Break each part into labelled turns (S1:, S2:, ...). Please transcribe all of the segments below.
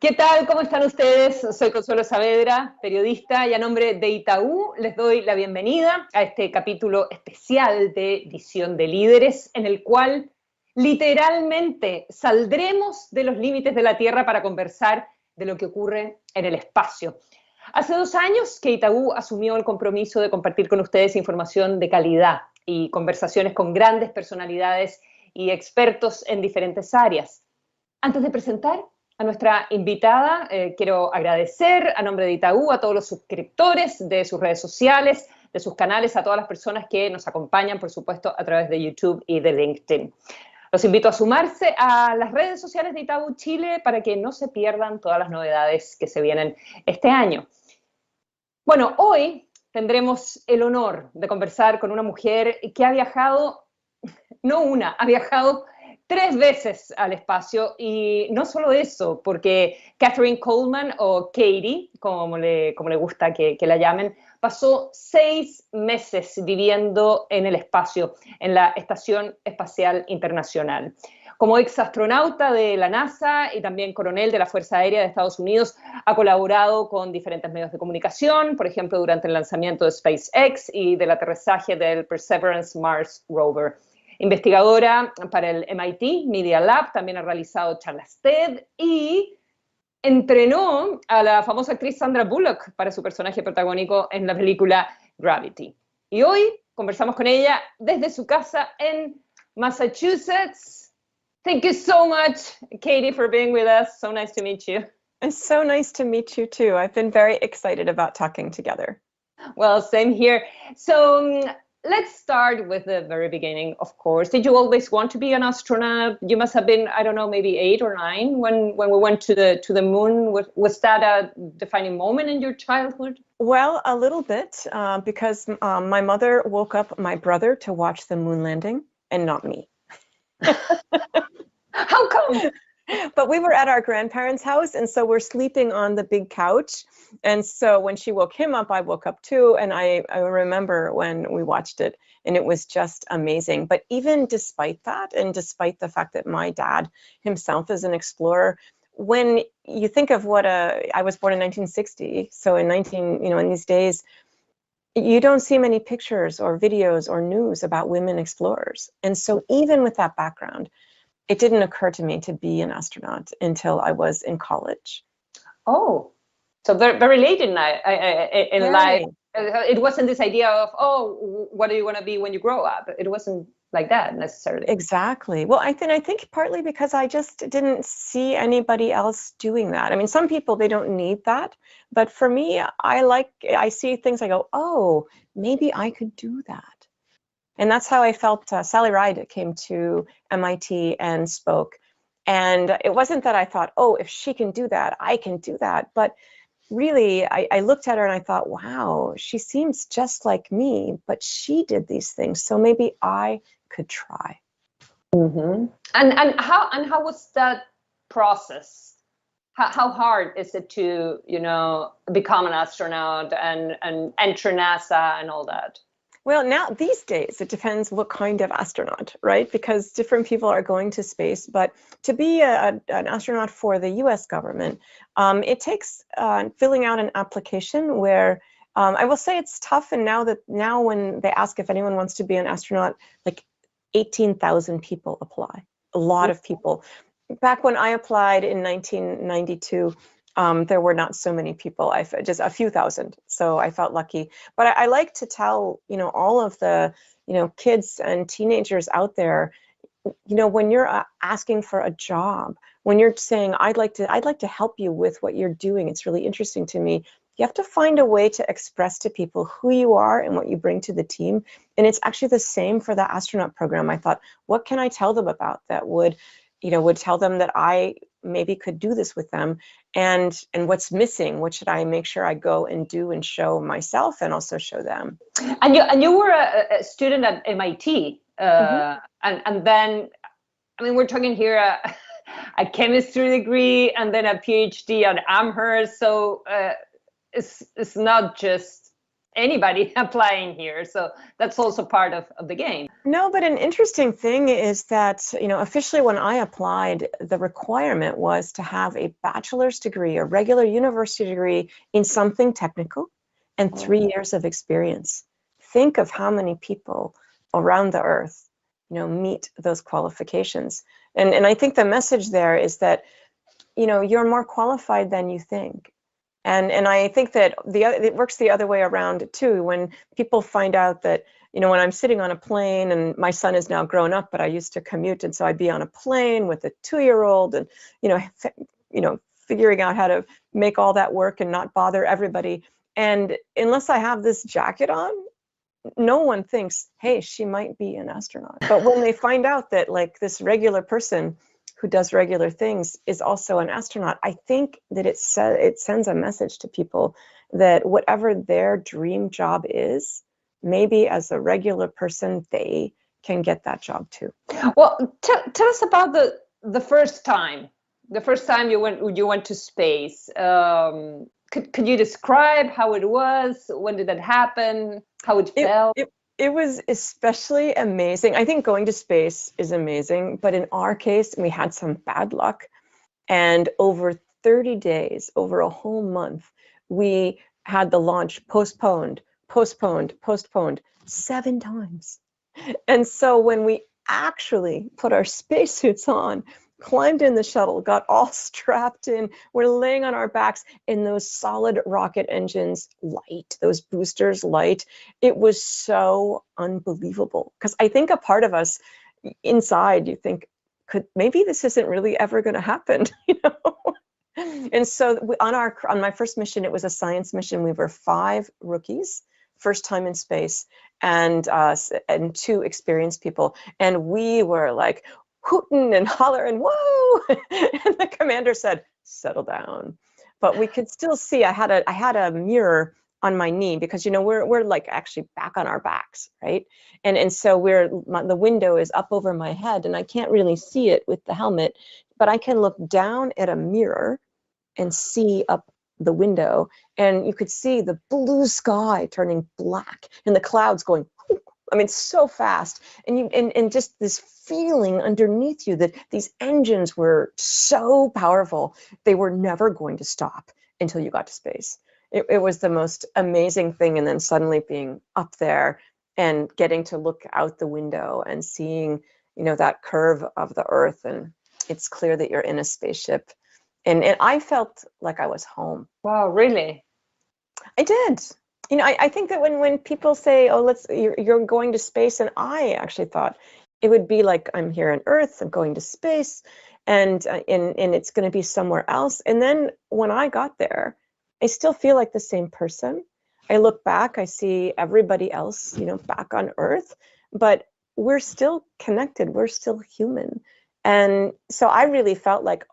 S1: ¿Qué tal? ¿Cómo están ustedes? Soy Consuelo Saavedra, periodista, y a nombre de Itaú les doy la bienvenida a este capítulo especial de Visión de Líderes, en el cual literalmente saldremos de los límites de la Tierra para conversar de lo que ocurre en el espacio. Hace 2 años que Itaú asumió el compromiso de compartir con ustedes información de calidad y conversaciones con grandes personalidades y expertos en diferentes áreas. Antes de presentar a nuestra invitada, quiero agradecer a nombre de Itaú a todos los suscriptores de sus redes sociales, de sus canales, a todas las personas que nos acompañan, por supuesto, a través de YouTube y de LinkedIn. Los invito a sumarse a las redes sociales de Itaú Chile para que no se pierdan todas las novedades que se vienen este año. Bueno, hoy tendremos el honor de conversar con una mujer que ha viajado, no una, ha viajado 3 veces al espacio, y no solo eso, porque Catherine Coleman, o Katie, como le gusta que la llamen, pasó 6 meses viviendo en el espacio, en la Estación Espacial Internacional. Como ex astronauta de la NASA y también coronel de la Fuerza Aérea de Estados Unidos, ha colaborado con diferentes medios de comunicación, por ejemplo, durante el lanzamiento de SpaceX y del aterrizaje del Perseverance Mars Rover. Investigadora para el MIT Media Lab, también ha realizado charlas TED y entrenó a la famosa actriz Sandra Bullock para su personaje protagónico en la película Gravity. Y hoy conversamos con ella desde su casa en Massachusetts. Thank you so much, Katie, for being with us. So nice to meet you.
S2: It's so nice to meet you too. I've been very excited about talking together.
S1: Well, same here. So let's start with the very beginning, of course. Did you always want to be an astronaut? You must have been, I don't know, maybe 8 or 9 when we went to the moon. Was that a defining moment in your childhood?
S2: Well, a little bit, because my mother woke up my brother to watch the moon landing and not me.
S1: How come?
S2: But we were at our grandparents' house, and so we're sleeping on the big couch. And so when she woke him up, I woke up too. And I remember when we watched it, and it was just amazing. But even despite that, and despite the fact that my dad himself is an explorer, when you think of I was born in 1960, so in these days, you don't see many pictures or videos or news about women explorers. And so even with that background, it didn't occur to me to be an astronaut until I was in college.
S1: Oh, so very, very late in life. It wasn't this idea of, oh, what do you want to be when you grow up? It wasn't like that necessarily.
S2: Exactly. Well, I think partly because I just didn't see anybody else doing that. I mean, some people, they don't need that. But for me, I see things, I go, oh, maybe I could do that. And that's how I felt. Sally Ride came to MIT and spoke. And it wasn't that I thought, oh, if she can do that, I can do that. But really, I looked at her and I thought, wow, she seems just like me, but she did these things. So maybe I could try.
S1: Mm-hmm. And how was that process? How hard is it to, become an astronaut and enter NASA and all that?
S2: Well, now these days, it depends what kind of astronaut, right? Because different people are going to space. But to be an astronaut for the US government, it takes filling out an application where I will say it's tough. And now when they ask if anyone wants to be an astronaut, like 18,000 people apply, a lot of people. Back when I applied in 1992, there were not so many people, just a few thousand. So I felt lucky. But I like to tell, all of the, kids and teenagers out there, when you're asking for a job, when you're saying, I'd like to help you with what you're doing, it's really interesting to me. You have to find a way to express to people who you are and what you bring to the team. And it's actually the same for the astronaut program. I thought, what can I tell them about that would tell them that I maybe could do this with them, and what's missing, what should I make sure I go and do and show myself and also show them.
S1: And you were a student at MIT, and then, I mean, we're talking here a chemistry degree and then a PhD at Amherst, so it's not just anybody applying here. So that's also part of the game.
S2: No, but an interesting thing is that, officially when I applied, the requirement was to have a bachelor's degree, a regular university degree in something technical, and 3 years of experience. Think of how many people around the earth, meet those qualifications. And I think the message there is that, you're more qualified than you think. And I think that it works the other way around too. When people find out that, when I'm sitting on a plane, and my son is now grown up, but I used to commute, and so I'd be on a plane with a 2-year-old, and figuring out how to make all that work and not bother everybody. And unless I have this jacket on, no one thinks, hey, she might be an astronaut. But when they find out that like this regular person who does regular things is also an astronaut, I think that it sends a message to people that whatever their dream job is, maybe as a regular person, they can get that job too.
S1: Well, tell us about the first time you went to space. Could you describe how it was? When did that happen? How it felt?
S2: It was especially amazing. I think going to space is amazing, but in our case, we had some bad luck. And over 30 days, over a whole month, we had the launch postponed 7 times. And so when we actually put our spacesuits on, climbed in the shuttle, got all strapped in, we're laying on our backs, and those solid rocket engines light, those boosters light. It was so unbelievable, because I think a part of us inside, you think, maybe this isn't really ever going to happen, And so on my first mission, it was a science mission. We were 5 rookies, first time in space, and 2 experienced people, and we were like hooting and hollering, whoa! And the commander said, settle down. But we could still see, I had a mirror on my knee, because we're like actually back on our backs, right? And so the window is up over my head, and I can't really see it with the helmet, but I can look down at a mirror and see up the window, and you could see the blue sky turning black and the clouds going, so fast, and just this feeling underneath you that these engines were so powerful, they were never going to stop until you got to space. It was the most amazing thing. And then suddenly being up there and getting to look out the window and seeing, that curve of the Earth, and it's clear that you're in a spaceship. And I felt like I was home.
S1: Wow, really?
S2: I did. I think that when people say, oh, you're going to space, and I actually thought it would be like I'm here on Earth, I'm going to space, and it's going to be somewhere else. And then when I got there, I still feel like the same person. I look back, I see everybody else, back on Earth, but we're still connected, we're still human. And so I really felt like,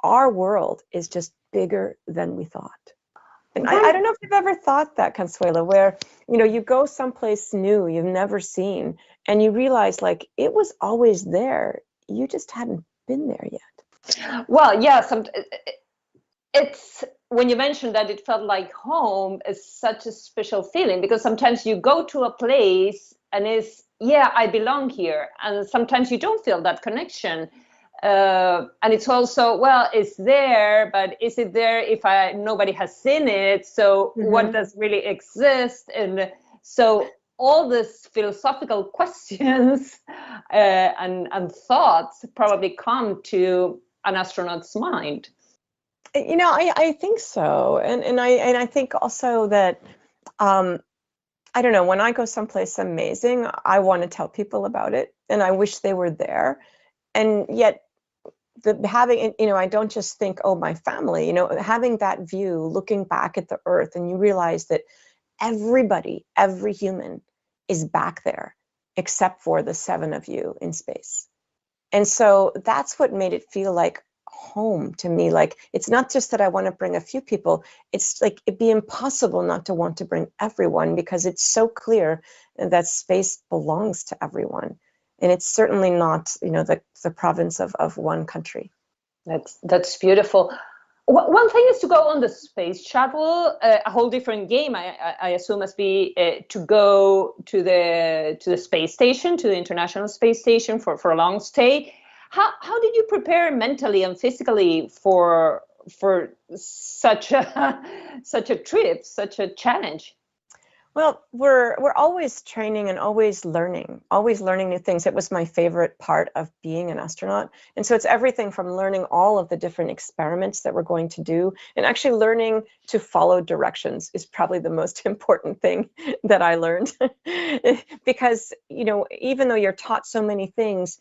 S2: our world is just bigger than we thought. And I don't know if you've ever thought that, Consuelo, where, you go someplace new you've never seen, and you realize like it was always there. You just hadn't been there yet.
S1: Well, yeah, it's when you mentioned that it felt like home is such a special feeling, because sometimes you go to a place and I belong here. And sometimes you don't feel that connection. And it's also, it's there, but is it there if nobody has seen it? So what does really exist? And so all these philosophical questions and thoughts probably come to an astronaut's mind.
S2: I think so. And I think also that, I don't know, when I go someplace amazing, I want to tell people about it, and I wish they were there. And yet I don't just think, oh, my family, having that view, looking back at the Earth, and you realize that every human is back there, except for the 7 of you in space. And so that's what made it feel like home to me. Like, it's not just that I want to bring a few people, it's like it'd be impossible not to want to bring everyone, because it's so clear that space belongs to everyone. And it's certainly not, the province of one country.
S1: That's beautiful. One thing is to go on the space shuttle. A whole different game, I assume, must be to go to the space station, to the International Space Station for a long stay. How did you prepare mentally and physically for such a trip, such a challenge?
S2: Well, we're always training and always learning new things. It was my favorite part of being an astronaut. And so it's everything from learning all of the different experiments that we're going to do, and actually learning to follow directions is probably the most important thing that I learned. Because, even though you're taught so many things,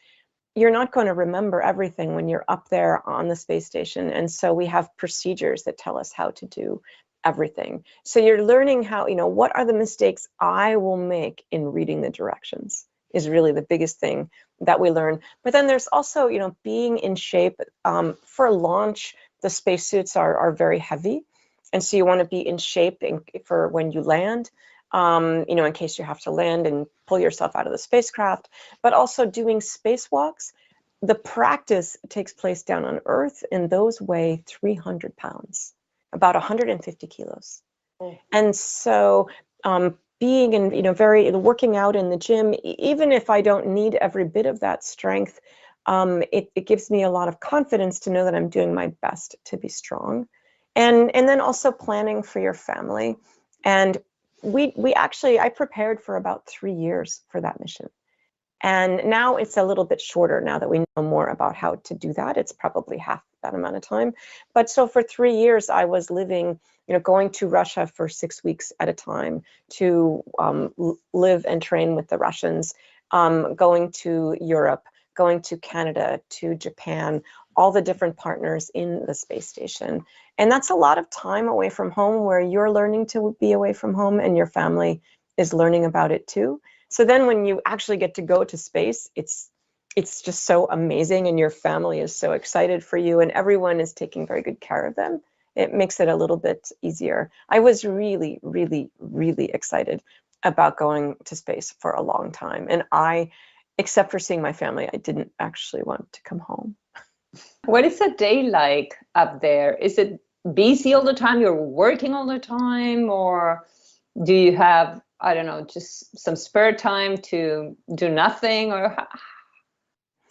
S2: you're not going to remember everything when you're up there on the space station. And so we have procedures that tell us how to do everything. So you're learning how, what are the mistakes I will make in reading the directions is really the biggest thing that we learn. But then there's also, being in shape. For launch, the spacesuits are very heavy. And so you want to be in shape for when you land, in case you have to land and pull yourself out of the spacecraft, but also doing spacewalks. The practice takes place down on Earth, and those weigh 300 pounds. About 150 kilos. Oh. And so being in, working out in the gym, even if I don't need every bit of that strength, it gives me a lot of confidence to know that I'm doing my best to be strong. And then also planning for your family. And I prepared for about 3 years for that mission. And now it's a little bit shorter now that we know more about how to do that. It's probably half that amount of time. But so for 3 years, I was living, going to Russia for 6 weeks at a time to live and train with the Russians, going to Europe, going to Canada, to Japan, all the different partners in the space station. And that's a lot of time away from home, where you're learning to be away from home and your family is learning about it too. So then when you actually get to go to space, it's just so amazing, and your family is so excited for you, and everyone is taking very good care of them. It makes it a little bit easier. I was really, really, really excited about going to space for a long time. And except for seeing my family, I didn't actually want to come home.
S1: What is a day like up there? Is it busy all the time? You're working all the time? Or do you have, I don't know, just some spare time to do nothing? Or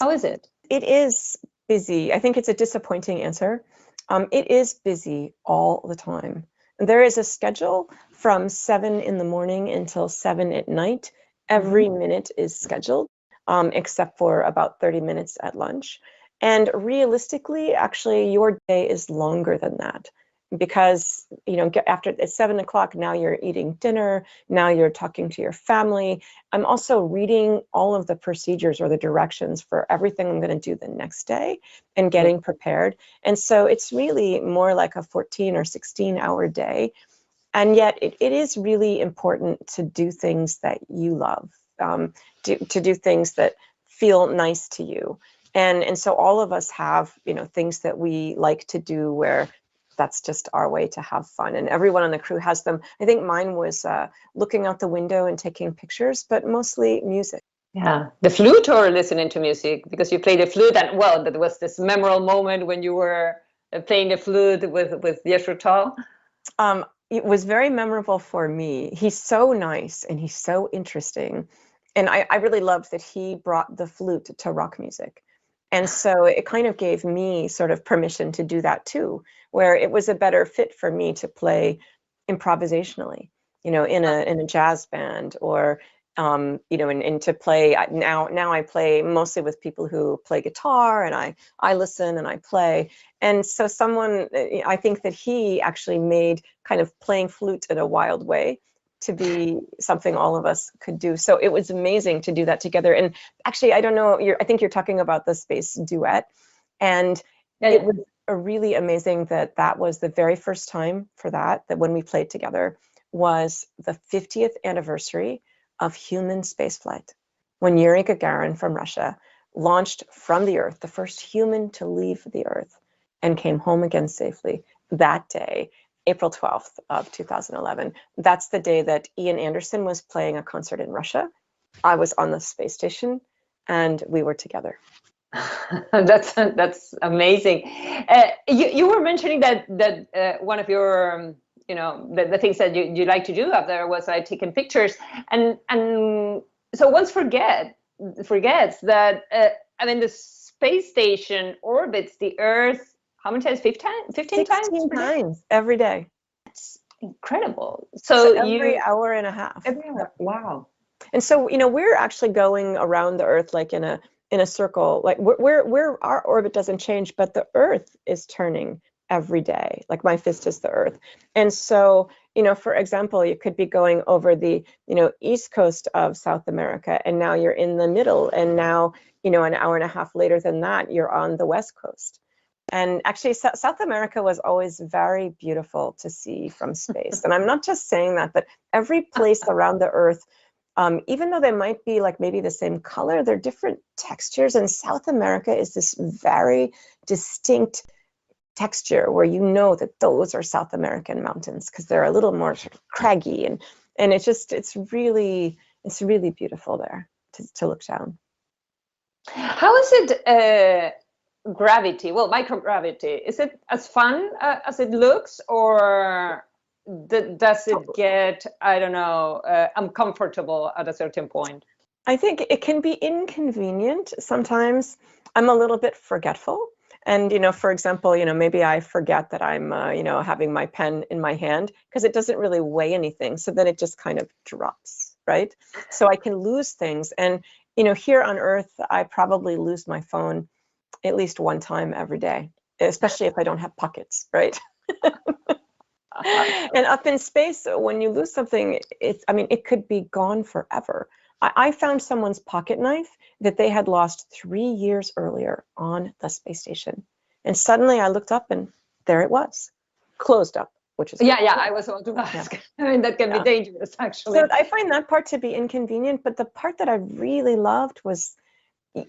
S1: how is it?
S2: It is busy. I think it's a disappointing answer. It is busy all the time. There is a schedule from 7 in the morning until 7 at night. Every minute is scheduled, except for about 30 minutes at lunch. And realistically, actually, your day is longer than that. Because, after it's 7 o'clock, now you're eating dinner, now you're talking to your family. I'm also reading all of the procedures or the directions for everything I'm going to do the next day and getting prepared. And so it's really more like a 14 or 16-hour day. And yet it is really important to do things that you love, to do things that feel nice to you. And so all of us have, things that we like to do where that's just our way to have fun. And everyone on the crew has them. I think mine was looking out the window and taking pictures, but mostly music.
S1: Yeah. The flute or listening to music? Because you played the flute, and there was this memorable moment when you were playing the flute with Yeshua.
S2: It was very memorable for me. He's so nice and he's so interesting. And I really loved that he brought the flute to rock music. And so it kind of gave me sort of permission to do that too, where it was a better fit for me to play improvisationally, in a jazz band, or and to play now I play mostly with people who play guitar, and I listen and I play. And so I think that he actually made kind of playing flute in a wild way to be something all of us could do. So it was amazing to do that together. And actually, I don't know, I think you're talking about the space duet. And it was really amazing that was the very first time for that when we played together was the 50th anniversary of human spaceflight, when Yuri Gagarin from Russia launched from the Earth, the first human to leave the Earth, and came home again safely that day. April 12th of 2011. That's the day that Ian Anderson was playing a concert in Russia. I was on the space station, and we were together.
S1: That's amazing. You were mentioning that one of your the things that you like to do up there was like taking pictures, and so one forgets that I mean the space station orbits the Earth how many times? 15 times?
S2: 16 times every day.
S1: That's incredible.
S2: So every hour and a half.
S1: Every hour. Wow.
S2: And so, we're actually going around the Earth like in a circle, like we're our orbit doesn't change, but the Earth is turning every day. Like my fist is the Earth. And so, for example, you could be going over the, east coast of South America, and now you're in the middle, and now, an hour and a half later than that, you're on the west coast. And actually, South America was always very beautiful to see from space. And I'm not just saying that, but every place around the Earth, even though they might be like maybe the same color, they're different textures. And South America is this very distinct texture where that those are South American mountains because they're a little more sort of craggy, and it's really beautiful there to look down.
S1: How is it gravity? Well, microgravity, is it as fun as it looks, or does it get, I don't know, uncomfortable at a certain point?
S2: I think it can be inconvenient. Sometimes I'm a little bit forgetful. And, for example, maybe I forget that I'm, having my pen in my hand because it doesn't really weigh anything. So then it just kind of drops, right? So I can lose things. And, here on Earth, I probably lose my phone at least one time every day, especially if I don't have pockets, right? And up in space, when you lose something, it could be gone forever. I found someone's pocket knife that they had lost 3 years earlier on the space station. And suddenly I looked up and there it was, closed up, which is
S1: yeah, I was about to ask. Yeah. I mean, that can be dangerous, actually.
S2: So I find that part to be inconvenient, but the part that I really loved was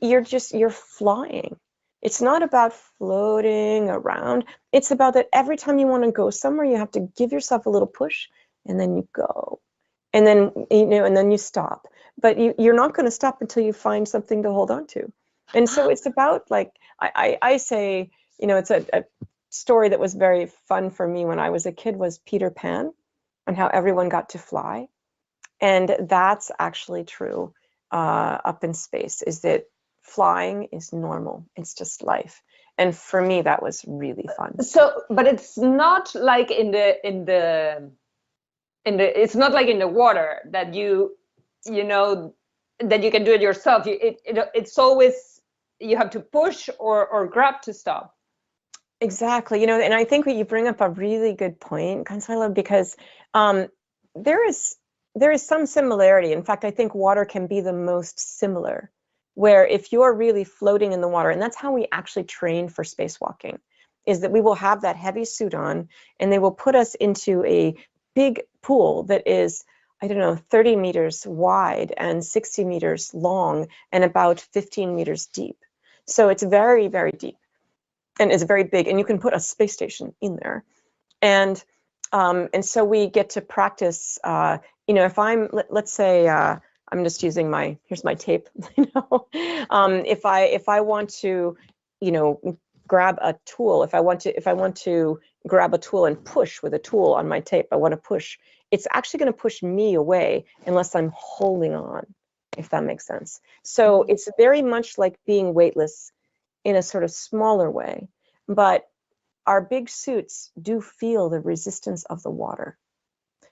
S2: you're flying. It's not about floating around. It's about that every time you want to go somewhere, you have to give yourself a little push, and then you go. And then, and then you stop. But you're not going to stop until you find something to hold on to. And so it's about, like, I say, it's a story that was very fun for me when I was a kid was Peter Pan and how everyone got to fly. And that's actually true up in space, is that flying is normal. It's just life. And for me, that was really fun.
S1: So, but it's not like it's not like in the water that that you can do it yourself. It's always, you have to push or grab to stop.
S2: Exactly. And I think that you bring up a really good point, Consuelo, because there is some similarity. In fact, I think water can be the most similar, where if you're really floating in the water, and that's how we actually train for spacewalking, is that we will have that heavy suit on, and they will put us into a big pool that is, 30 meters wide and 60 meters long and about 15 meters deep. So it's very, very deep and it's very big, and you can put a space station in there. And so we get to practice, if let's say, I'm just using here's my tape, if I want to, grab a tool, if I want to grab a tool and push with a tool on my tape, I want to push, it's actually going to push me away unless I'm holding on, if that makes sense. So it's very much like being weightless in a sort of smaller way, but our big suits do feel the resistance of the water.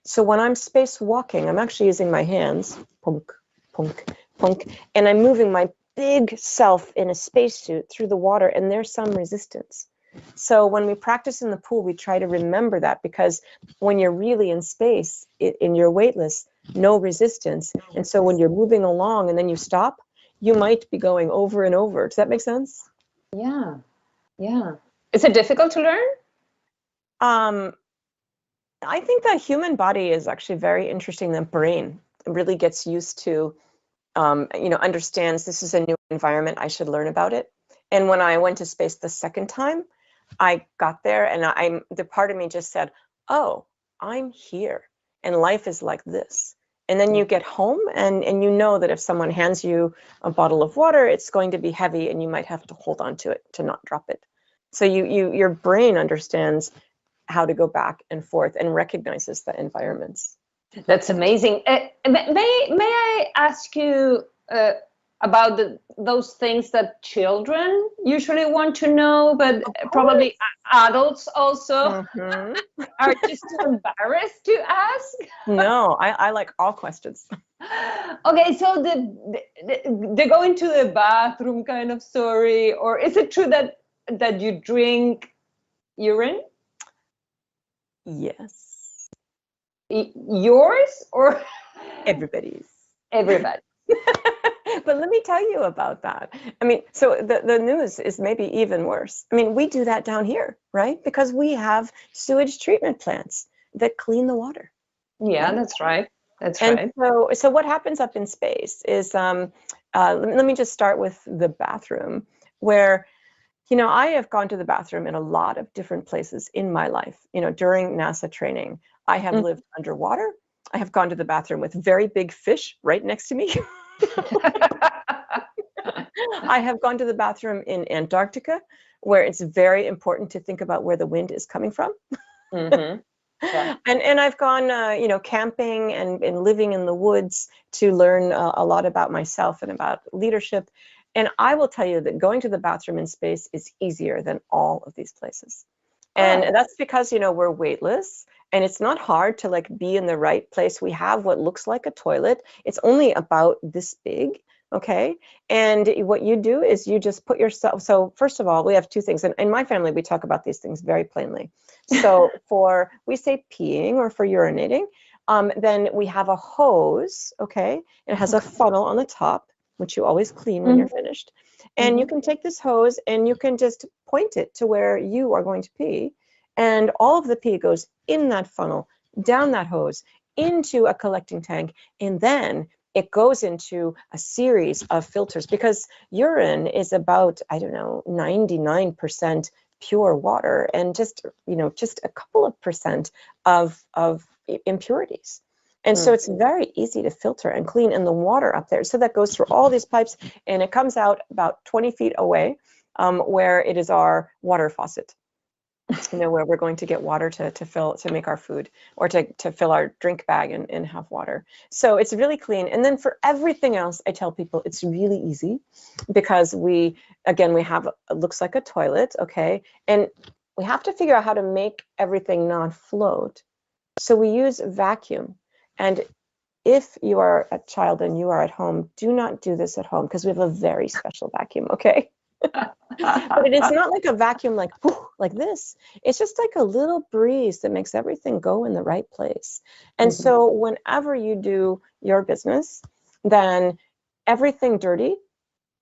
S2: So when I'm spacewalking, I'm actually using my hands, punk, punk, punk, and I'm moving my big self in a spacesuit through the water, and there's some resistance. So when we practice in the pool, we try to remember that, because when you're really in space, and you're weightless, no resistance. And so when you're moving along and then you stop, you might be going over and over. Does that make sense?
S1: Yeah. Is it difficult to learn?
S2: I think the human body is actually very interesting. The brain really gets used to, understands this is a new environment, I should learn about it. And when I went to space the second time, I got there and the part of me just said, oh, I'm here and life is like this. And then you get home and you know that if someone hands you a bottle of water, it's going to be heavy and you might have to hold on to it to not drop it. So your brain understands how to go back and forth and recognizes the environments.
S1: That's amazing. May I ask you about those things that children usually want to know, but probably adults also are just too embarrassed to ask?
S2: No, I like all questions.
S1: Okay, so they go into the bathroom kind of story, or is it true that you drink urine?
S2: Yes.
S1: Yours or
S2: everybody's?
S1: Everybody.
S2: But let me tell you about that. I mean, so the news is maybe even worse. I mean, we do that down here, right? Because we have sewage treatment plants that clean the water.
S1: Yeah, right? That's right. That's
S2: and
S1: right.
S2: So what happens up in space is, let me just start with the bathroom, where, you know, I have gone to the bathroom in a lot of different places in my life. You know, during NASA training, I have lived underwater. I have gone to the bathroom with very big fish right next to me. I have gone to the bathroom in Antarctica, where it's very important to think about where the wind is coming from. Yeah. And I've gone, you know, camping and living in the woods to learn a lot about myself and about leadership. And I will tell you that going to the bathroom in space is easier than all of these places. And that's because, you know, we're weightless and it's not hard to like be in the right place. We have what looks like a toilet. It's only about this big. Okay. And what you do is you just put yourself. So first of all, we have two things. And in my family, we talk about these things very plainly. So we say peeing or for urinating, then we have a hose. Okay. It has a funnel on the top, which you always clean when you're finished. And you can take this hose and you can just point it to where you are going to pee. And all of the pee goes in that funnel, down that hose, into a collecting tank. And then it goes into a series of filters, because urine is about, I don't know, 99% pure water and just, you know, just a couple of percent of impurities. And so it's very easy to filter and clean in the water up there. So that goes through all these pipes and it comes out about 20 feet away, where it is our water faucet. You know, where we're going to get water to make our food, or to fill our drink bag and have water. So it's really clean. And then for everything else, I tell people it's really easy, because we have, it looks like a toilet, okay? And we have to figure out how to make everything not float. So we use vacuum. And if you are a child and you are at home, do not do this at home, because we have a very special vacuum, okay? But it is not like a vacuum like this. It's just like a little breeze that makes everything go in the right place. And so whenever you do your business, then everything dirty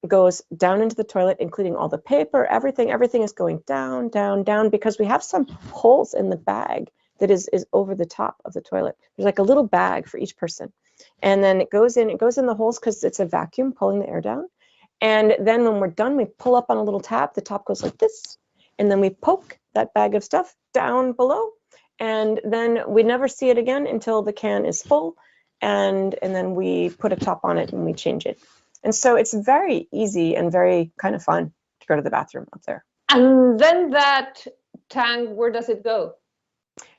S2: goes down into the toilet, including all the paper, everything is going down, down, down, because we have some holes in the bag that is over the top of the toilet. There's like a little bag for each person. And then it goes in the holes because it's a vacuum pulling the air down. And then when we're done, we pull up on a little tap, the top goes like this, and then we poke that bag of stuff down below, and then we never see it again until the can is full, and then we put a top on it and we change it. And so it's very easy and very kind of fun to go to the bathroom up there.
S1: And then that tank, where does it go?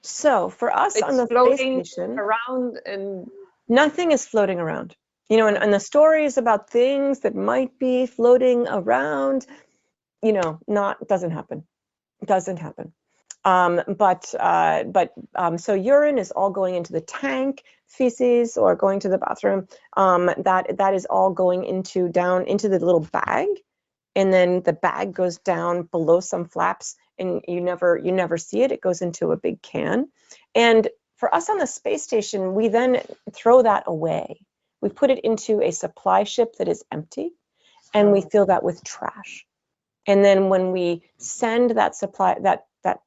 S2: So for us on the space station,
S1: around, and
S2: nothing is floating around. You know, and the stories about things that might be floating around, you know, doesn't happen. It doesn't happen. So urine is all going into the tank, feces or going to the bathroom. That is all going down into the little bag, and then the bag goes down below some flaps, and you never see it. It goes into a big can, and for us on the space station, we then throw that away. We put it into a supply ship that is empty, and we fill that with trash. And then when we send that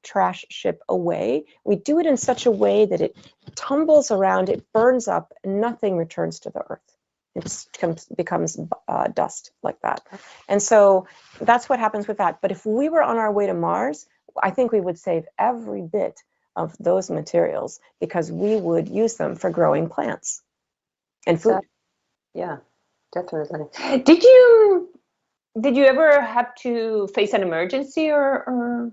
S2: trash ship away, we do it in such a way that it tumbles around, it burns up, and nothing returns to the earth. It becomes dust like that. And so that's what happens with that. But if we were on our way to Mars, I think we would save every bit of those materials, because we would use them for growing plants. and food.
S1: Yeah, definitely. Did you ever have to face an emergency or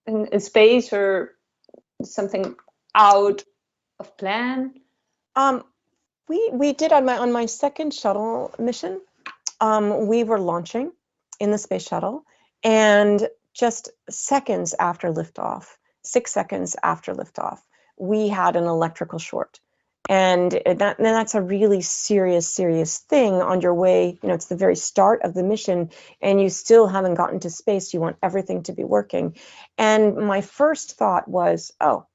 S1: in space or something out of plan?
S2: We did on my second shuttle mission. We were launching in the space shuttle, and just seconds after liftoff, 6 seconds after liftoff, we had an electrical short. And that's a really serious thing on your way. You know, it's the very start of the mission, and you still haven't gotten to space. You want everything to be working. And my first thought was, oh,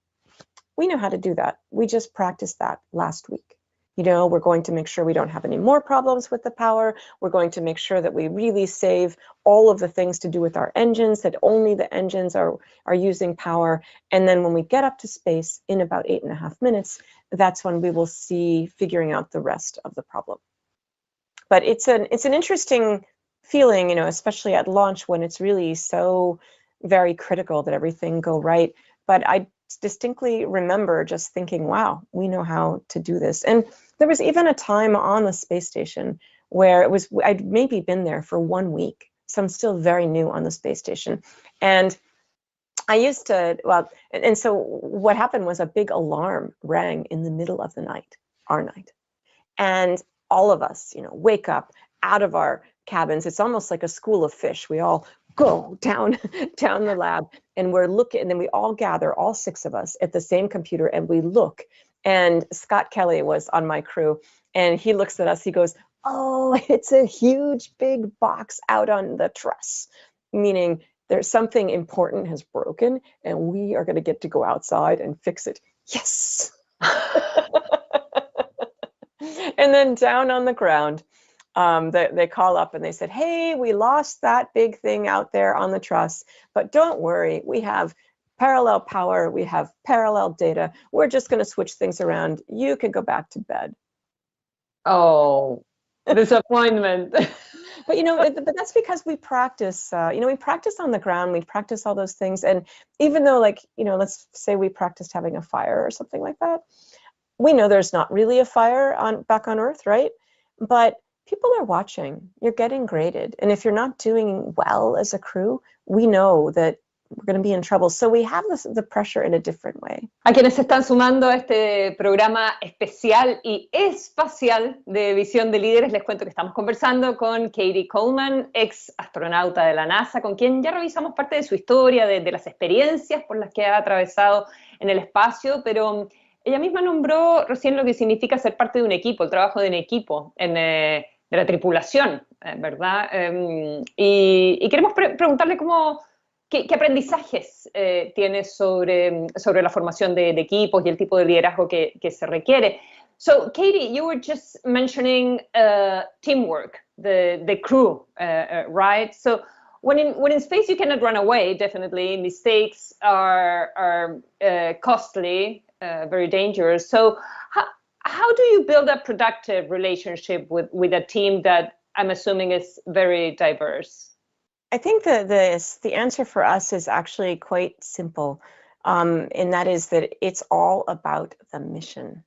S2: we know how to do that. We just practiced that last week. You know, we're going to make sure we don't have any more problems with the power. We're going to make sure that we really save all of the things to do with our engines, that only the engines are using power. And then when we get up to space in about 8.5 minutes, that's when we will see figuring out the rest of the problem. But it's an interesting feeling, you know, especially at launch when it's really so very critical that everything go right. But I distinctly remember just thinking, wow, we know how to do this. And there was even a time on the space station where I'd maybe been there for 1 week. So I'm still very new on the space station. And I used to, and so what happened was a big alarm rang in the middle of the night, our night. And all of us, you know, wake up out of our cabins. It's almost like a school of fish. We all go down the lab, and we're looking, and then we all gather, all 6 of us, at the same computer, and we look. And Scott Kelly was on my crew, and he looks at us, he goes, oh, it's a huge big box out on the truss, meaning there's something important has broken, and we are going to get to go outside and fix it. Yes. And then down on the ground, they call up and they said, hey, we lost that big thing out there on the truss, but don't worry, we have parallel power, we have parallel data, we're just going to switch things around, you can go back to bed.
S1: Oh, disappointment.
S2: But you know, but that's because we practice, you know, we practice on the ground, we practice all those things. And even though, like, you know, let's say we practiced having a fire or something like that, we know there's not really a fire back on Earth, right? But people are watching, you're getting graded. And if you're not doing well as a crew, we know that we're going to be in trouble. So we have the pressure in a different way.
S1: A quienes se están sumando a este programa especial y espacial de Visión de Líderes, les cuento que estamos conversando con Katie Coleman, ex astronauta de la NASA, con quien ya revisamos parte de su historia, de las experiencias por las que ha atravesado en el espacio, pero ella misma nombró recién lo que significa ser parte de un equipo, el trabajo de un equipo, de la tripulación, ¿verdad? Y queremos preguntarle ¿qué aprendizajes tiene sobre la formación de equipos y el tipo de liderazgo que se requiere? So, Katie, you were just mentioning teamwork, the crew, right? So, when in space, you cannot run away. Definitely, mistakes are costly, very dangerous. So, how do you build a productive relationship with a team that I'm assuming is very diverse?
S2: I think that the answer for us is actually quite simple, and that is that it's all about the mission.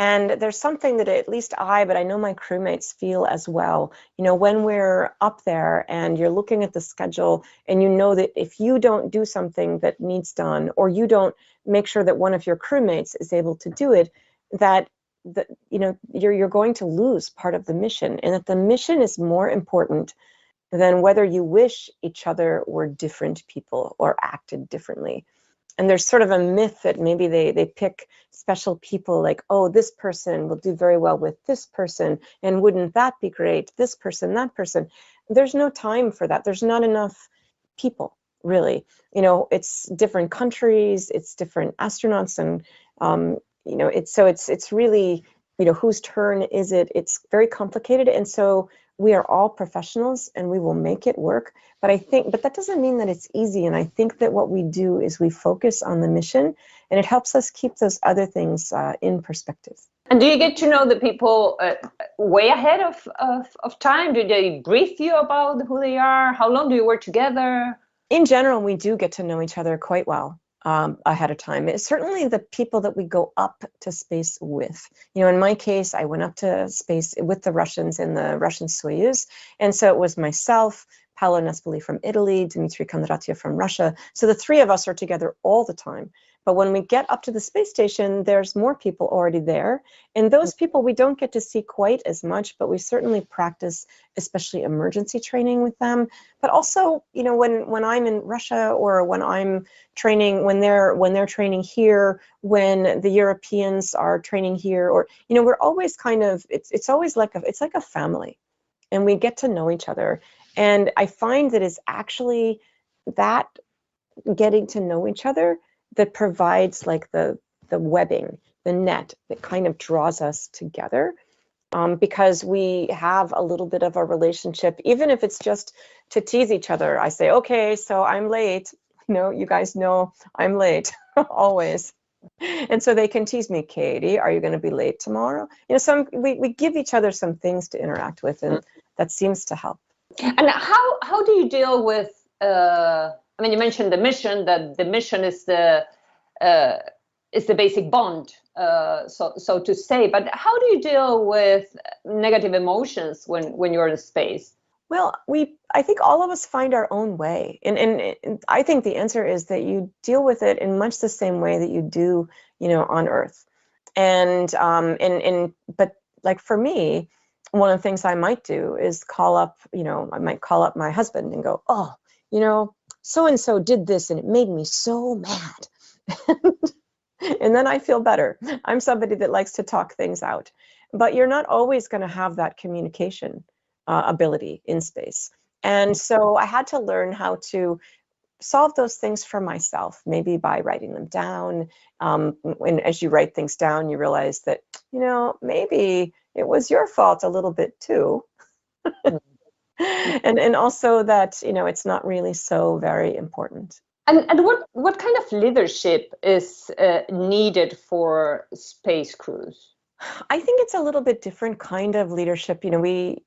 S2: And there's something that at least but I know my crewmates feel as well. You know, when we're up there and you're looking at the schedule and you know that if you don't do something that needs done, or you don't make sure that one of your crewmates is able to do it, that you know, you're going to lose part of the mission, and that the mission is more important than whether you wish each other were different people or acted differently. And there's sort of a myth that maybe they pick special people, like, oh, this person will do very well with this person, and wouldn't that be great? This person, that person. There's no time for that. There's not enough people, really. You know, it's different countries, it's different astronauts, and you know, it's really, you know, whose turn is it? It's very complicated, and so we are all professionals and we will make it work. But that doesn't mean that it's easy. And I think that what we do is we focus on the mission, and it helps us keep those other things in perspective.
S1: And do you get to know the people way ahead of time? Do they brief you about who they are? How long do you work together?
S2: In general, we do get to know each other quite well. ahead of time. It's certainly the people that we go up to space with. You know, in my case, I went up to space with the Russians in the Russian Soyuz. And so it was myself, Paolo Nespoli from Italy, Dmitry Kondratyev from Russia. So the three of us are together all the time. But when we get up to the space station, there's more people already there. And those people we don't get to see quite as much, but we certainly practice, especially emergency training with them. But also, you know, when I'm in Russia or when I'm training, when they're training here, when the Europeans are training here, or, you know, we're always kind of, it's always like a family, and we get to know each other. And I find that it's actually that getting to know each other that provides like the webbing, the net that kind of draws us together, because we have a little bit of a relationship, even if it's just to tease each other. I say, okay, so I'm late. You know, you guys know I'm late always. And so they can tease me, Katie, are you going to be late tomorrow? You know, we give each other some things to interact with, and that seems to help.
S1: And how do you deal with, I mean, you mentioned the mission, that the mission is the basic bond, so to say, but how do you deal with negative emotions when you're in space?
S2: Well, I think all of us find our own way. And I think the answer is that you deal with it in much the same way that you do, you know, on Earth. But like for me, one of the things I might do is I might call up my husband and go, oh, you know, so-and-so did this and it made me so mad. And then I feel better. I'm somebody that likes to talk things out. But you're not always going to have that communication ability in space. And so I had to learn how to solve those things for myself, maybe by writing them down. And as you write things down, you realize that, you know, maybe it was your fault a little bit too. And also that, you know, it's not really so very important.
S1: And what kind of leadership is needed for space crews?
S2: I think it's a little bit different kind of leadership. You know, we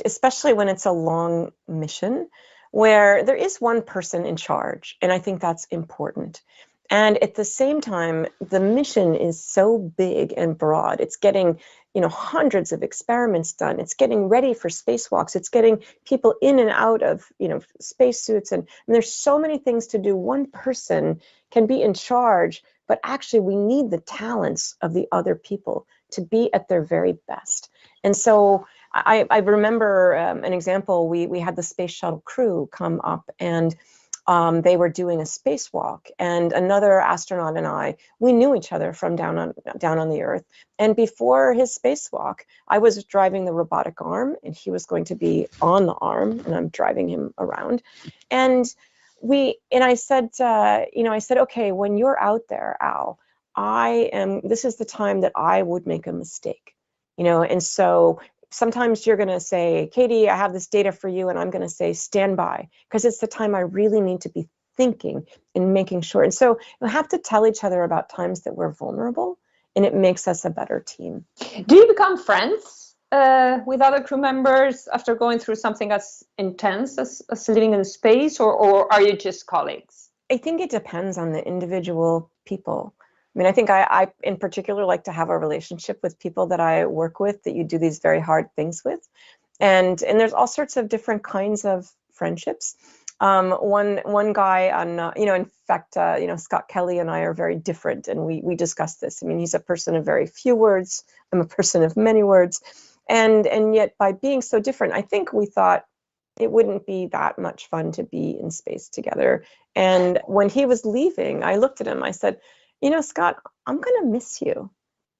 S2: especially when it's a long mission where there is one person in charge, and I think that's important. And at the same time, the mission is so big and broad. It's getting, you know, hundreds of experiments done. It's getting ready for spacewalks. It's getting people in and out of, you know, spacesuits. And there's so many things to do. One person can be in charge, but actually we need the talents of the other people to be at their very best. And so I remember an example. We had the space shuttle crew come up, and they were doing a spacewalk, and another astronaut and we knew each other from down on the Earth. And before his spacewalk, I was driving the robotic arm, and he was going to be on the arm, and I'm driving him around. And I said, okay, when you're out there, Al, this is the time that I would make a mistake, you know, and so sometimes you're going to say, Katie, I have this data for you, and I'm going to say, stand by, because it's the time I really need to be thinking and making sure. And so you'll have to tell each other about times that we're vulnerable, and it makes us a better team.
S1: Do you become friends with other crew members after going through something as intense as living in space, or are you just colleagues?
S2: I think it depends on the individual people. I mean, I think I in particular like to have a relationship with people that I work with, that you do these very hard things with. And there's all sorts of different kinds of friendships. One guy in fact, Scott Kelly and I are very different, and we discuss this. I mean, he's a person of very few words. I'm a person of many words. And yet by being so different, I think we thought it wouldn't be that much fun to be in space together. And when he was leaving, I looked at him, I said, you know, Scott, I'm going to miss you.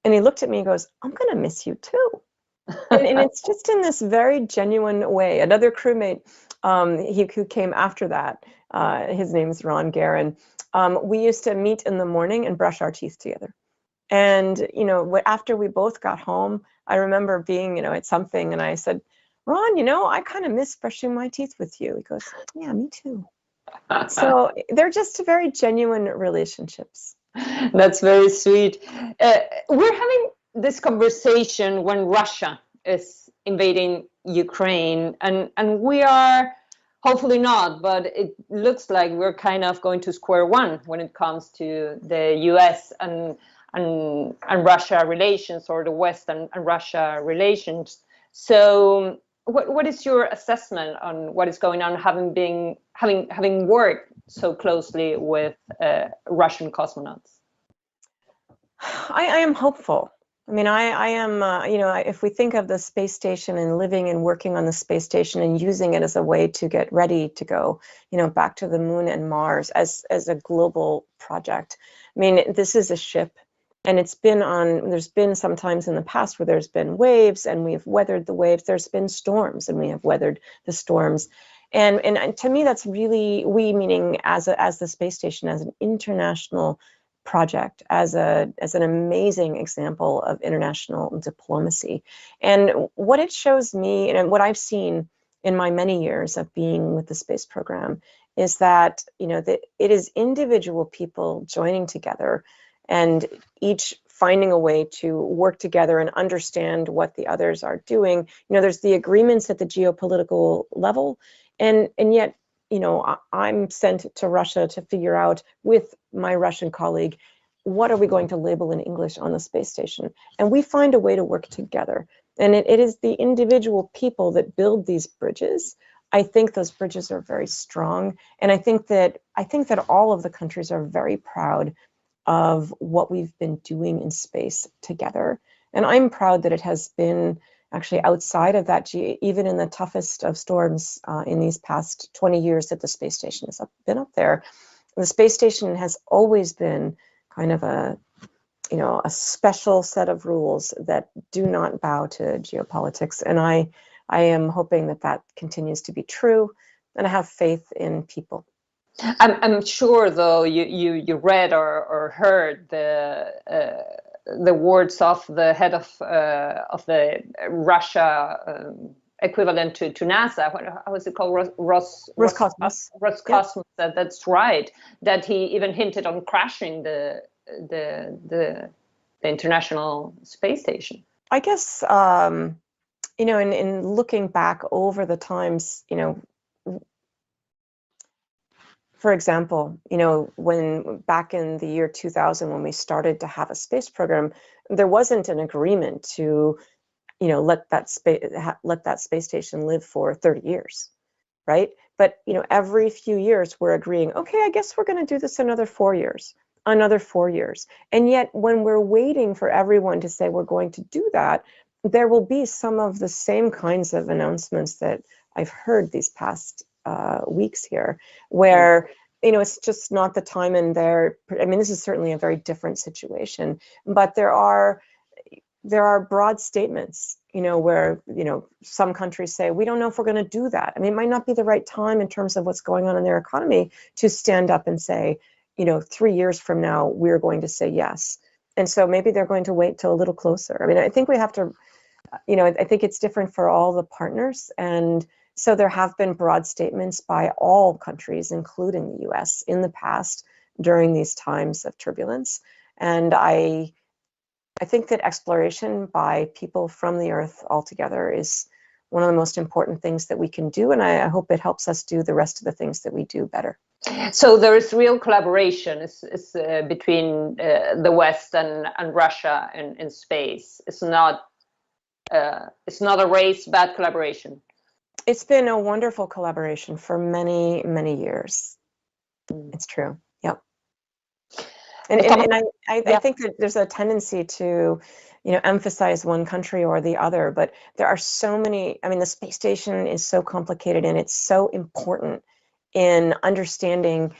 S2: And he looked at me and goes, I'm going to miss you too. and it's just in this very genuine way. Another crewmate, who came after that, his name is Ron Guerin. We used to meet in the morning and brush our teeth together. And, you know, after we both got home, I remember being, you know, at something, and I said, Ron, you know, I kind of miss brushing my teeth with you. He goes, yeah, me too. So they're just very genuine relationships.
S1: That's very sweet. We're having this conversation when Russia is invading Ukraine, and we are hopefully not, but it looks like we're kind of going to square one when it comes to the US and Russia relations, or the West and Russia relations. So what is your assessment on what is going on, having worked so closely with Russian cosmonauts?
S2: I am hopeful. I mean, I am, if we think of the space station and living and working on the space station and using it as a way to get ready to go, back to the moon and Mars as a global project. I mean, this is a ship, and there's been sometimes in the past where there's been waves and we've weathered the waves. There's been storms and we have weathered the storms. And to me, that's really, we meaning as the space station, as an international project, as an amazing example of international diplomacy. And what it shows me, and what I've seen in my many years of being with the space program, is that that it is individual people joining together and each finding a way to work together and understand what the others are doing. There's the agreements at the geopolitical level, and yet I'm sent to Russia to figure out with my Russian colleague, what are we going to label in English on the space station? And we find a way to work together. And it is the individual people that build these bridges. I think those bridges are very strong. And I think that all of the countries are very proud of what we've been doing in space together. And I'm proud that it has been actually outside of that, even in the toughest of storms in these past 20 years that the space station has been up there. The space station has always been kind of a special set of rules that do not bow to geopolitics. And I am hoping that continues to be true, and I have faith in people.
S1: I'm sure, though, you read or heard the words of the head of the Russia equivalent to NASA. How is it called?
S2: Roscosmos.
S1: Roscosmos. Yeah. That's right. That he even hinted on crashing the International Space Station.
S2: I guess in looking back over the times, for example, when back in the year 2000, when we started to have a space program, there wasn't an agreement to, let that space station live for 30 years, right? But every few years we're agreeing, okay, I guess we're going to do this another 4 years, and yet when we're waiting for everyone to say we're going to do that, there will be some of the same kinds of announcements that I've heard these past weeks here, where it's just not the time. And this is certainly a very different situation, but there are broad statements, where some countries say we don't know if we're going to do that. It might not be the right time in terms of what's going on in their economy to stand up and say 3 years from now we're going to say yes. And so maybe they're going to wait till a little closer. I think we have to, I think it's different for all the partners. And so there have been broad statements by all countries, including the US, in the past during these times of turbulence. And I think that exploration by people from the Earth altogether is one of the most important things that we can do. And I hope it helps us do the rest of the things that we do better.
S1: So there is real collaboration between the West and Russia in space. It's not a race, but collaboration.
S2: It's been a wonderful collaboration for many, many years. It's true. Yep. And I think that there's a tendency to, emphasize one country or the other, but there are so many. The space station is so complicated, and it's so important in understanding,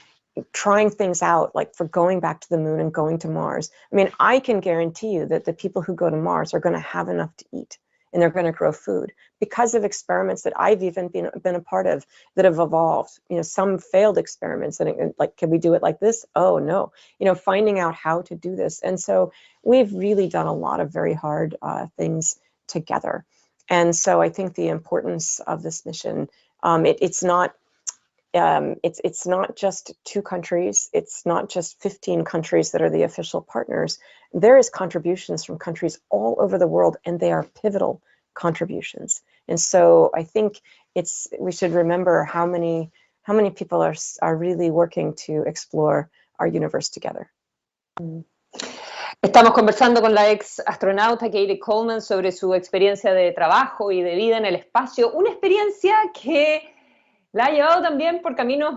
S2: trying things out, like for going back to the moon and going to Mars. I can guarantee you that the people who go to Mars are going to have enough to eat, and they're going to grow food because of experiments that I've even been a part of that have evolved. Some failed experiments, and can we do it like this? Oh no, finding out how to do this. And so we've really done a lot of very hard things together. And so I think the importance of this mission, it's not just 2 countries. It's not just 15 countries that are the official partners. There is contributions from countries all over the world, and they are pivotal contributions. And so I think we should remember how many people are really working to explore our universe together.
S1: Estamos conversando con la ex astronauta Katie Coleman sobre su experiencia de trabajo y de vida en el espacio, una experiencia que la ha llevado también por caminos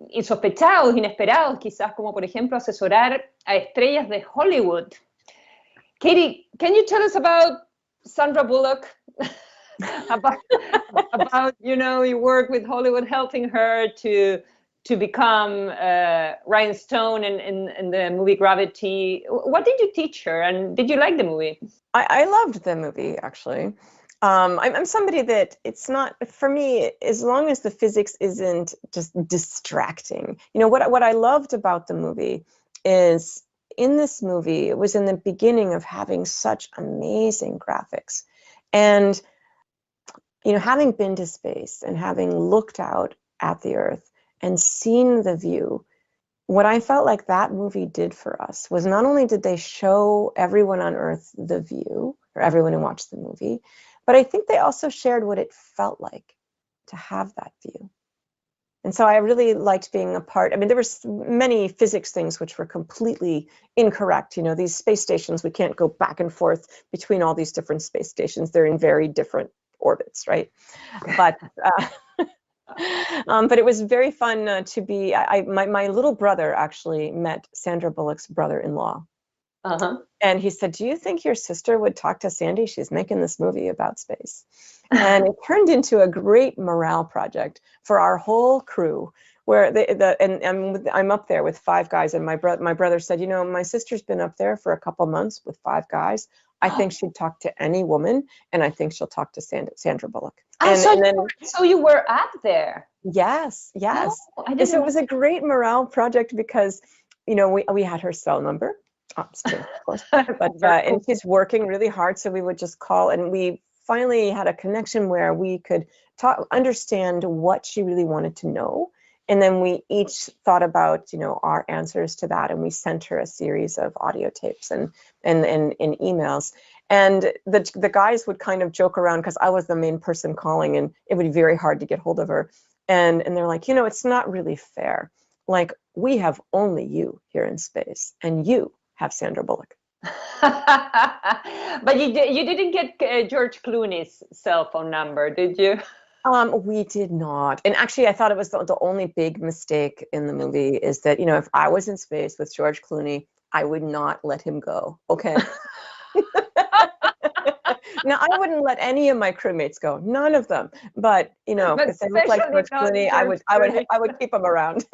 S1: insospechados, inesperados, quizás, como por ejemplo asesorar a estrellas de Hollywood. Katie, can you tell us about Sandra Bullock? about you work with Hollywood, helping her to become Rhinestone in the movie Gravity. What did you teach her, and did you like the movie?
S2: I loved the movie, actually. I'm somebody that it's not, for me, as long as the physics isn't just distracting. What I loved about the movie is, in this movie, it was in the beginning of having such amazing graphics. And, having been to space and having looked out at the Earth and seen the view, what I felt like that movie did for us was not only did they show everyone on Earth the view, or everyone who watched the movie, but I think they also shared what it felt like to have that view. And so I really liked being a part. I mean, there were many physics things which were completely incorrect. These space stations, we can't go back and forth between all these different space stations. They're in very different orbits, right? But but it was very fun to be. My little brother actually met Sandra Bullock's brother-in-law.
S1: Uh-huh.
S2: And he said, "Do you think your sister would talk to Sandy? She's making this movie about space." And it turned into a great morale project for our whole crew, where I'm up there with 5 guys, and my brother said, "My sister's been up there for a couple months with 5 guys. I think she'd talk to any woman, and I think she'll talk to Sandra Bullock."
S1: So you were up there?
S2: Yes.
S1: Oh,
S2: So it was a great morale project because, we had her cell number. Still, of course. But and she's working really hard, so we would just call, and we finally had a connection where we could understand what she really wanted to know, and then we each thought about our answers to that, and we sent her a series of audio tapes and emails. And the guys would kind of joke around because I was the main person calling, and it would be very hard to get hold of her. And they're like, it's not really fair. Like, we have only you here in space, and you have Sandra Bullock.
S1: But you didn't get George Clooney's cell phone number, did you?
S2: We did not. And actually, I thought it was the only big mistake in the movie is that, if I was in space with George Clooney, I would not let him go. Okay. Now, I wouldn't let any of my crewmates go, none of them. But, if they look like George Clooney, I would keep them around.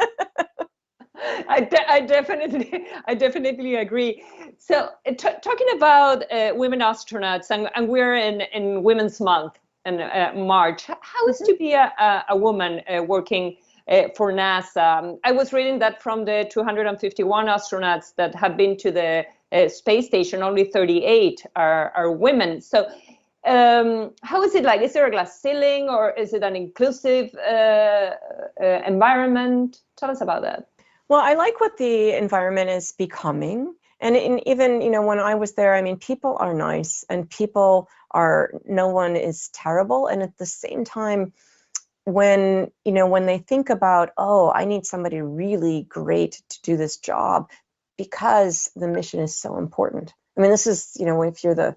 S1: I definitely agree. So talking about women astronauts, and we're in Women's Month in March. How is to be a woman working for NASA? I was reading that from the 251 astronauts that have been to the space station, only 38 are women. So how is it like? Is there a glass ceiling, or is it an inclusive environment? Tell us about that.
S2: Well, I like what the environment is becoming. And even, when I was there, I mean, people are nice, and no one is terrible. And at the same time, when they think about, oh, I need somebody really great to do this job because the mission is so important. I mean, this is, if you're the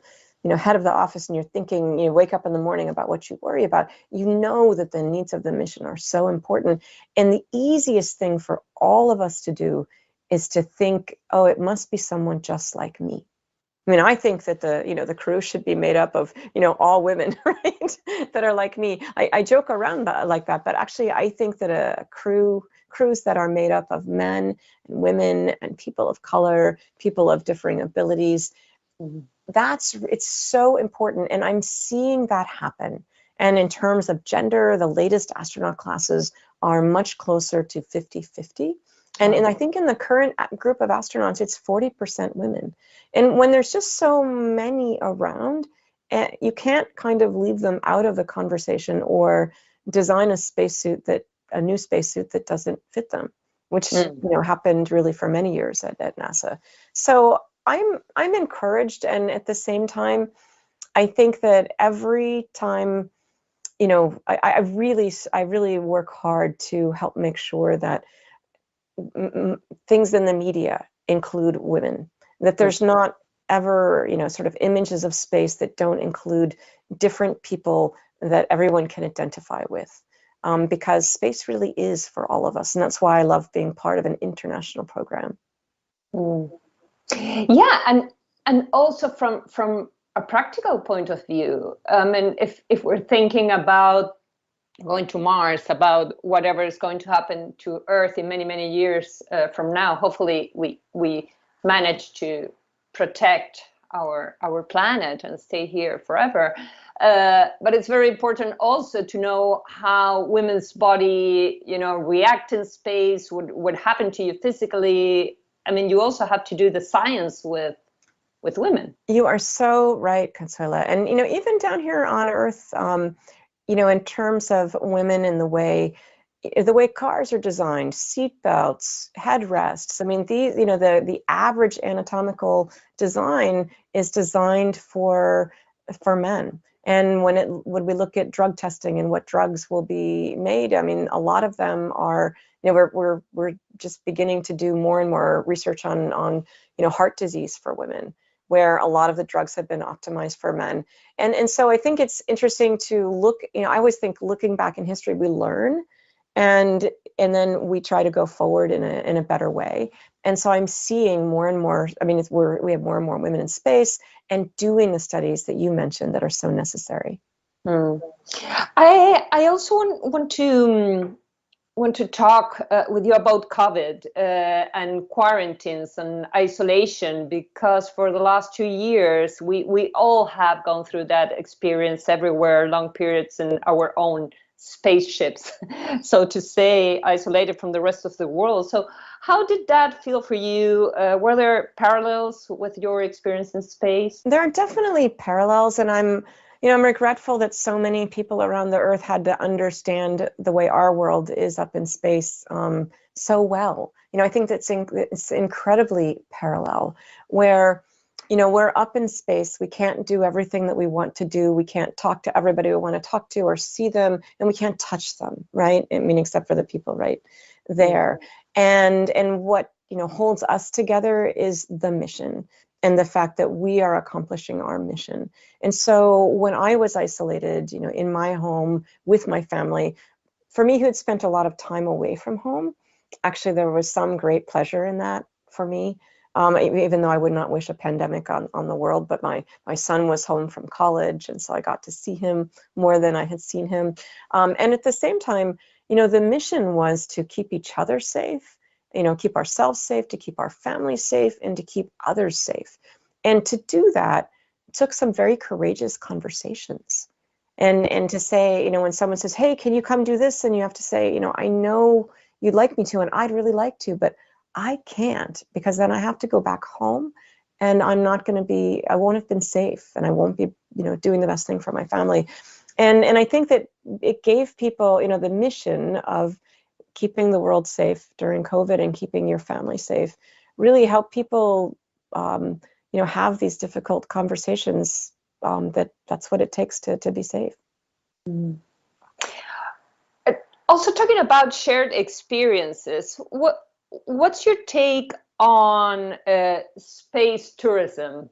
S2: head of the office and you're thinking, you wake up in the morning about what you worry about, that the needs of the mission are so important. And the easiest thing for all of us to do is to think, oh, it must be someone just like me. I mean, I think that the crew should be made up of, all women, right, that are like me. I joke around like that, but actually I think that crews that are made up of men and women and people of color, people of differing abilities, it's so important. And I'm seeing that happen. And in terms of gender, the latest astronaut classes are much closer to 50-50. And I think in the current group of astronauts, it's 40% women. And when there's just so many around, you can't kind of leave them out of the conversation or design a new spacesuit that doesn't fit them, which happened really for many years at NASA. So I'm encouraged, and at the same time, I think that every time, you know, I really work hard to help make sure that things in the media include women, that there's not ever, you know, sort of images of space that don't include different people that everyone can identify with. Because space really is for all of us. And that's why I love being part of an international program.
S1: Mm. Yeah, and also from a practical point of view, and if we're thinking about going to Mars, about whatever is going to happen to Earth in many, many years from now, hopefully we manage to protect our planet and stay here forever. But it's very important also to know how women's body, you know, react in space, what happen to you physically. I mean, you also have to do the science with women.
S2: You are so right, Consuela. And, you know, even down here on Earth, you know, in terms of women and the way cars are designed, seat belts, headrests. I mean, these, you know, the average anatomical design is designed for men. And when we look at drug testing and what drugs will be made, I mean, a lot of them are, you know, we're just beginning to do more and more research on you know, heart disease for women, where a lot of the drugs have been optimized for men. And so I think it's interesting to look, you know, I always think looking back in history, we learn and then we try to go forward in a better way. And so I'm seeing more and more, I mean, we have more and more women in space and doing the studies that you mentioned that are so necessary.
S1: I also want to talk with you about COVID and quarantines and isolation, because for the last 2 years, we all have gone through that experience everywhere, long periods in our own spaceships, so to say, isolated from the rest of the world. So how did that feel for you? Were there parallels with your experience in space?
S2: There are definitely parallels, and I'm regretful that so many people around the Earth had to understand the way our world is up in space so well. You know, I think that's it's incredibly parallel, where, you know, we're up in space, we can't do everything that we want to do, we can't talk to everybody we want to talk to or see them, and we can't touch them, right? I mean, except for the people right there. And what, you know, holds us together is the mission and the fact that we are accomplishing our mission. And so when I was isolated, you know, in my home with my family, for me, who had spent a lot of time away from home, actually there was some great pleasure in that for me. Even though I would not wish a pandemic on the world, but my son was home from college, and so I got to see him more than I had seen him. And at the same time, you know, the mission was to keep each other safe, you know, keep ourselves safe, to keep our families safe, and to keep others safe. And to do that took some very courageous conversations. And to say, you know, when someone says, hey, can you come do this? And you have to say, you know, I know you'd like me to, and I'd really like to, but I can't, because then I have to go back home and I won't have been safe, and I won't be, you know, doing the best thing for my family. And I think that it gave people, you know, the mission of keeping the world safe during COVID and keeping your family safe really help people, you know, have these difficult conversations, that's what it takes to be safe.
S1: Also, talking about shared experiences, what's your take on space tourism?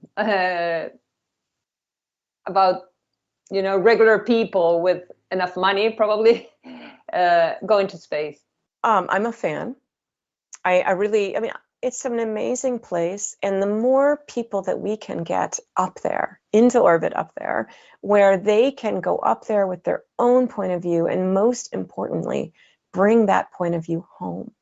S1: About, you know, regular people with enough money probably going to space.
S2: I'm a fan. I mean, it's an amazing place, and the more people that we can get up there, into orbit up there, where they can go up there with their own point of view, and most importantly, bring that point of view home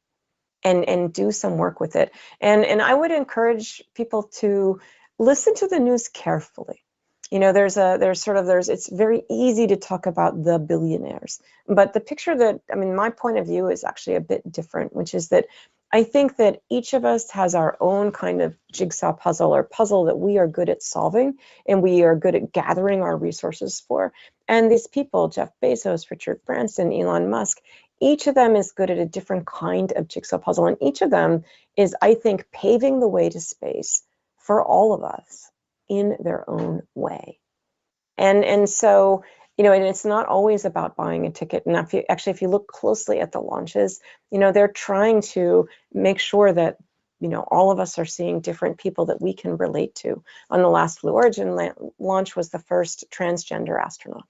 S2: and do some work with it. And I would encourage people to listen to the news carefully. You know, it's very easy to talk about the billionaires, but the picture that, I mean, my point of view is actually a bit different, which is that I think that each of us has our own kind of jigsaw puzzle or puzzle that we are good at solving and we are good at gathering our resources for. And these people, Jeff Bezos, Richard Branson, Elon Musk, each of them is good at a different kind of jigsaw puzzle. And each of them is, I think, paving the way to space for all of us in their own way. And so, and it's not always about buying a ticket. And if you look closely at the launches, they're trying to make sure that, all of us are seeing different people that we can relate to. On the last Blue Origin launch was the first transgender astronaut.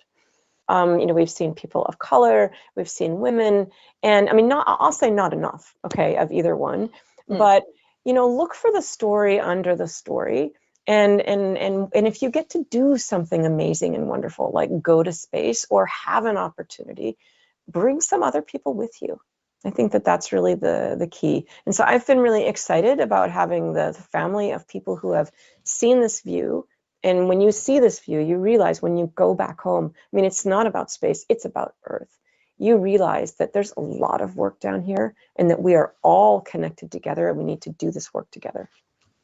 S2: We've seen people of color, we've seen women, and I'll say not enough, okay, of either one, but look for the story under the story, and if you get to do something amazing and wonderful, like go to space or have an opportunity, bring some other people with you. I think that that's really the key. And so I've been really excited about having the family of people who have seen this view. And when you see this view, you realize when you go back home, it's not about space, it's about Earth. You realize that there's a lot of work down here and that we are all connected together and we need to do this work together.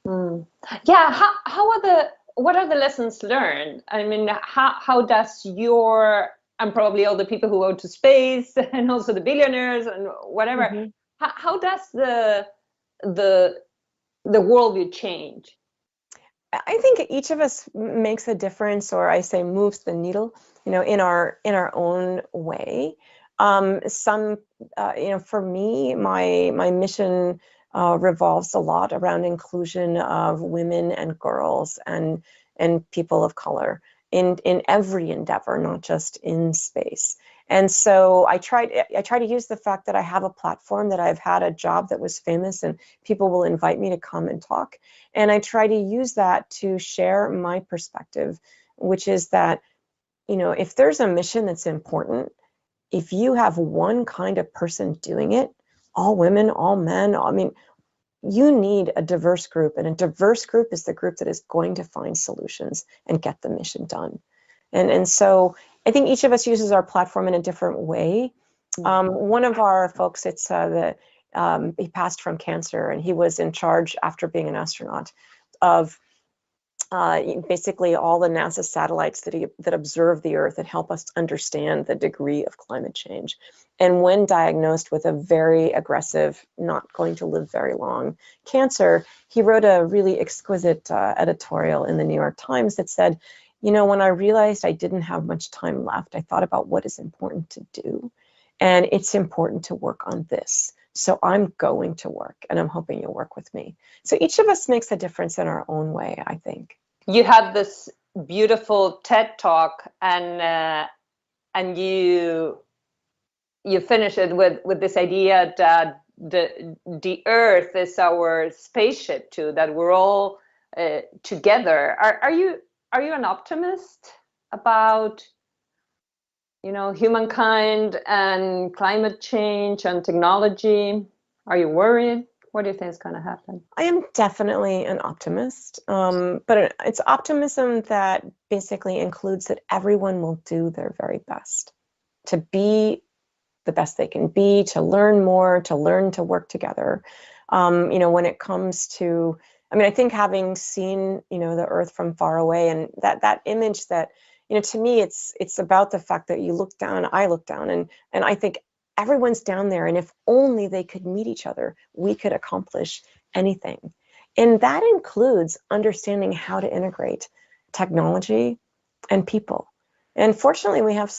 S1: Yeah, what are the lessons learned? How does and probably all the people who go to space and also the billionaires and whatever, how does the worldview change?
S2: I think each of us makes a difference, or I say moves the needle, in our own way. For me, my mission revolves a lot around inclusion of women and girls and people of color in every endeavor, not just in space. And so I try to use the fact that I have a platform, that I've had a job that was famous and people will invite me to come and talk. And I try to use that to share my perspective, which is that, if there's a mission that's important, if you have one kind of person doing it, all women, all men, you need a diverse group, and a diverse group is the group that is going to find solutions and get the mission done. And so I think each of us uses our platform in a different way. One of our folks, he passed from cancer, and he was in charge, after being an astronaut, of basically all the NASA satellites that observe the Earth and help us understand the degree of climate change. And when diagnosed with a very aggressive, not going to live very long cancer, he wrote a really exquisite editorial in the New York Times that said, when I realized I didn't have much time left, I thought about what is important to do. And it's important to work on this. So I'm going to work, and I'm hoping you'll work with me. So each of us makes a difference in our own way, I think.
S1: You had this beautiful TED Talk, and you finish it with this idea that the Earth is our spaceship too, that we're all together. Are you an optimist about humankind and climate change and technology? Are you worried? What do you think is going to happen?
S2: I am definitely an optimist, but it's optimism that basically includes that everyone will do their very best to be the best they can be, to learn more, to learn to work together. When it comes to, I think having seen, the Earth from far away, and that image that, to me, it's about the fact that you look down, I look down, and I think everyone's down there, and if only they could meet each other, we could accomplish anything. And that includes understanding how to integrate technology and people. And fortunately, we have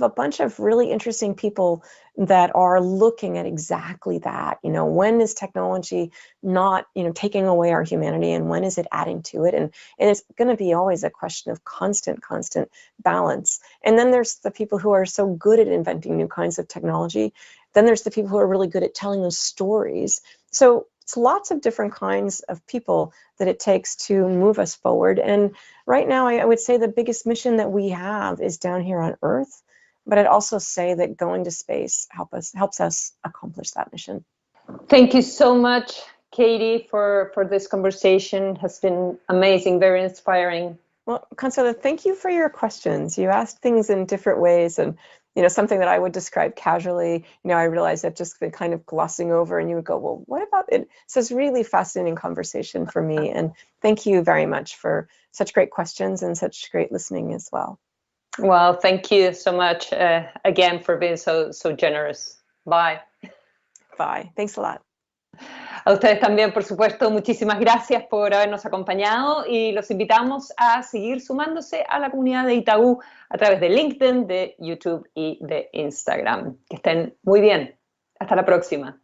S2: a bunch of really interesting people that are looking at exactly that. When is technology not, taking away our humanity, and when is it adding to it? And it's going to be always a question of constant balance. And then there's the people who are so good at inventing new kinds of technology. Then there's the people who are really good at telling those stories. So it's lots of different kinds of people that it takes to move us forward. And right now, I would say the biggest mission that we have is down here on Earth, but I'd also say that going to space helps us accomplish that mission.
S1: Thank you so much, Katie, for this conversation. It has been amazing, very inspiring.
S2: Well, Consuelo, thank you for your questions. You asked things in different ways, and something that I would describe casually, I realized I've just been kind of glossing over, and you would go, well, what about it? So it's really fascinating conversation for me. And thank you very much for such great questions and such great listening as well.
S1: Well, thank you so much again for being so generous. Bye.
S2: Bye. Thanks a lot.
S1: A ustedes también, por supuesto, muchísimas gracias por habernos acompañado y los invitamos a seguir sumándose a la comunidad de Itaú a través de LinkedIn, de YouTube y de Instagram. Que estén muy bien. Hasta la próxima.